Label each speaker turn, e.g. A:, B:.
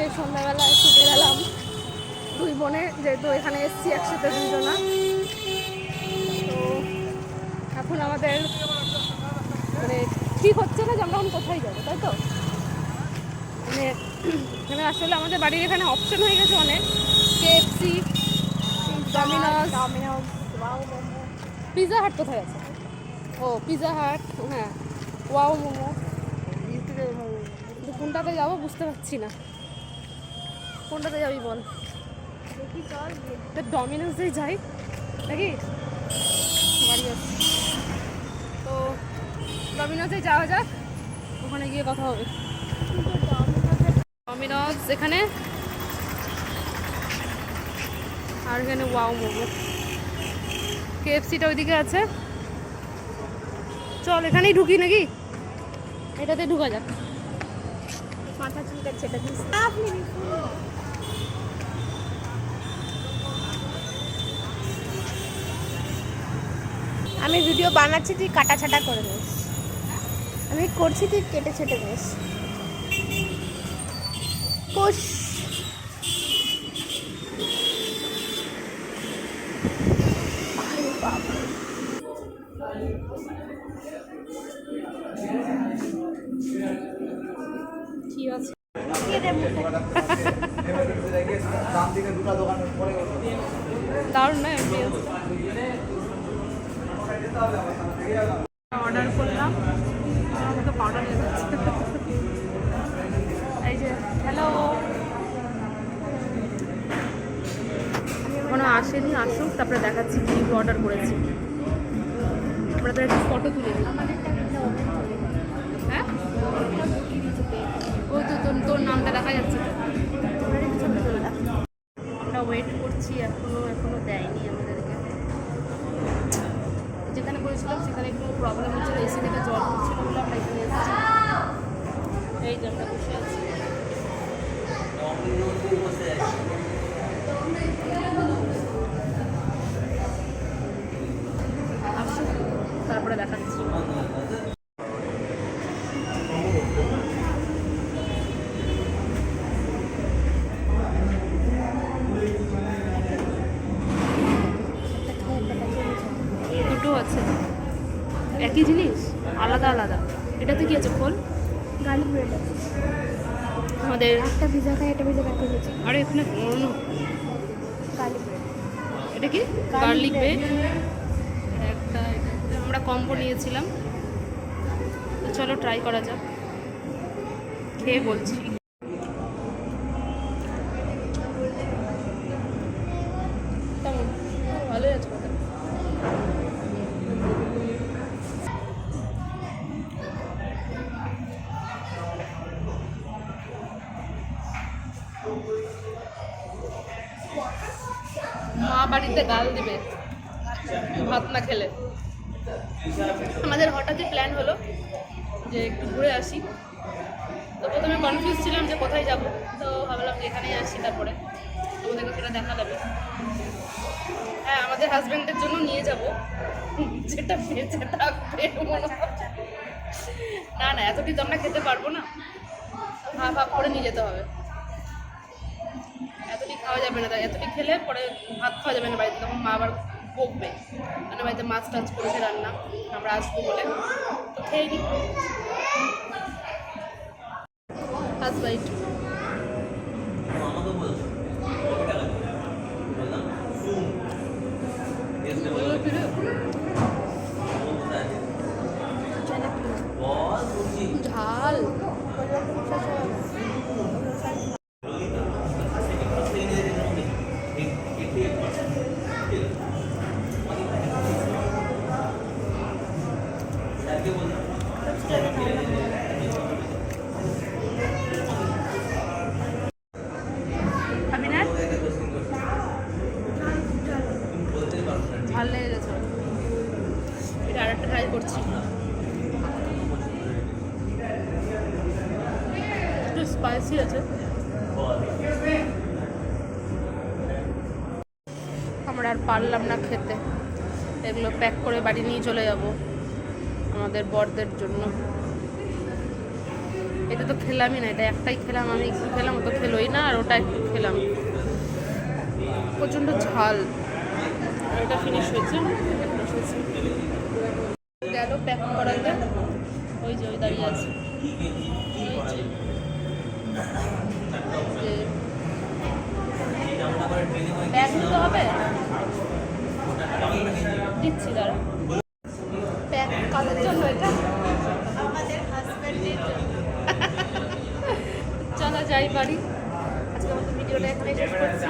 A: আজকে সন্ধ্যাবেলা একটু বেরালাম দুই বোনে, যেহেতু এখানে এসছি একসাথে দুজনা। তো এখন আমাদের মানে ঠিক হচ্ছে না যে আমরা এখন কোথায় যাবো, তাই তো? মানে এখানে আসলে আমাদের বাড়ির এখানে অপশন হয়ে গেছে অনেক, KFC, ডমিনোজ, পিৎজা হাট কোথায় আছে? ও পিৎজা হাট, হ্যাঁ, ওয়াও মোমো। কোনটাতে যাবো বুঝতে পারছি না, কোনটাতে যাবি বল? ডমিনোজে যাই নাকি? বাড়ি যাচ্ছি তো ডমিনোজে যাওয়া যাক, ওখানে গিয়ে কথা হবে। ডমিনোজ এখানে, আর এখানে ওয়াও মোমো। KFCটা ওইদিকে আছে। চল এখানেই ঢুকি নাকি? এটাতে ঢুকা যাক। মাথা চুলকাচ্ছে এটা দিস। আমি ভিডিও বানাচ্ছি, তুই কাটা ছাটা করে নিস। আমি করছি, তুই কেটে ছেটে নিস। কোষ কি আছে? দারুণ না? অর্ডার করলাম, আমাকে পাউডার নিয়ে যাচ্ছে। এই যে হ্যালো, এখনো আসেনি, আসুক তারপরে দেখাচ্ছি কি অর্ডার করেছি। আমরা তো একটু ফটো তুলে নিই। হ্যাঁ, ওই তো তোর নামটা দেখা যাচ্ছে তো। আমরা ওয়েট করছি, এখনো দেয়নি আমাদেরকে। যেখানে করেছিলাম সেখানে একটু প্রবলেম হচ্ছিল, এসি থেকে জল পড়ছিল বলে আমরা এখানে এসেছি। এই যে আমরা বসে আছি। আসুক তারপরে দেখাচ্ছি। দুটো আছে, একই জিনিস আলাদা আলাদা। এটাতে কি আছে? খোল। গার্লিক ব্রেড আছে আমাদের। একটা পিজা খাই, একটা পিজা খাই হয়েছে। আরে এখানে গার্লিক ব্রেড। এটা কি গার্লিক ব্রেড? একটা আমরা কম্বো নিয়েছিলাম, তো চলো ট্রাই করা যাক, খেয়ে বলছি। কেমন? ভালোই আছে। মা বাড়িতে গাল দিবে ভাত না খেলে। আমাদের হঠাৎই প্ল্যান হলো যে একটু ঘুরে আসি। তো প্রথমে কনফিউজ ছিলাম যে কোথায় যাব, তো ভাবলাম যে এখানেই আসি, তারপরে তোমাদেরকে সেটা দেখা যাবে। হ্যাঁ, আমাদের হাজব্যান্ডের জন্য নিয়ে যাব, যেটা বেঁচে থাকবে মনে হয়। না না, এতটি তো আমরা খেতে পারবো না, ভাগ করে নিয়ে যেতে হবে। এতটি খাওয়া যাবে না, তাই এতটি খেলে পরে ভাত খাওয়া যাবে না বাড়িতে, তখন মা আবার বকবে। মানে বাড়িতে মাছ টাছ করেছে রান্না, আমরা আসবো বলে, তো খেয়ে নিই। First bite. ঝাল খাবি না? ঝাল লেগে গেছে। এটা আরেকটা ট্রাই করছি, একটু স্পাইসি আছে। আমরা আর পারলাম না খেতে, এগুলো প্যাক করে বাড়ি নিয়ে চলে যাব আমাদের বরদের জন্য। এটা তো খেলামই না, এটা একটাই খেলাম, আমি একটু খেলাম, ও তো খেলোই না, আর ওটা একটু খেলাম। প্রচণ্ড ঝাল। আর ওটা ফিনিশ হয়েছে, গেল প্যাক করাতে। ওই যে ওই দাঁড়িয়ে আছে, প্যাক দিতে হবে, দিচ্ছি দাঁড়া। প্যাক কাদের জন্য এটা? আমাদের হাজব্যান্ডের জন্য। চলো যাই বাড়ি, আজকে আমাদের ভিডিওটা এখানে শেষ করছি।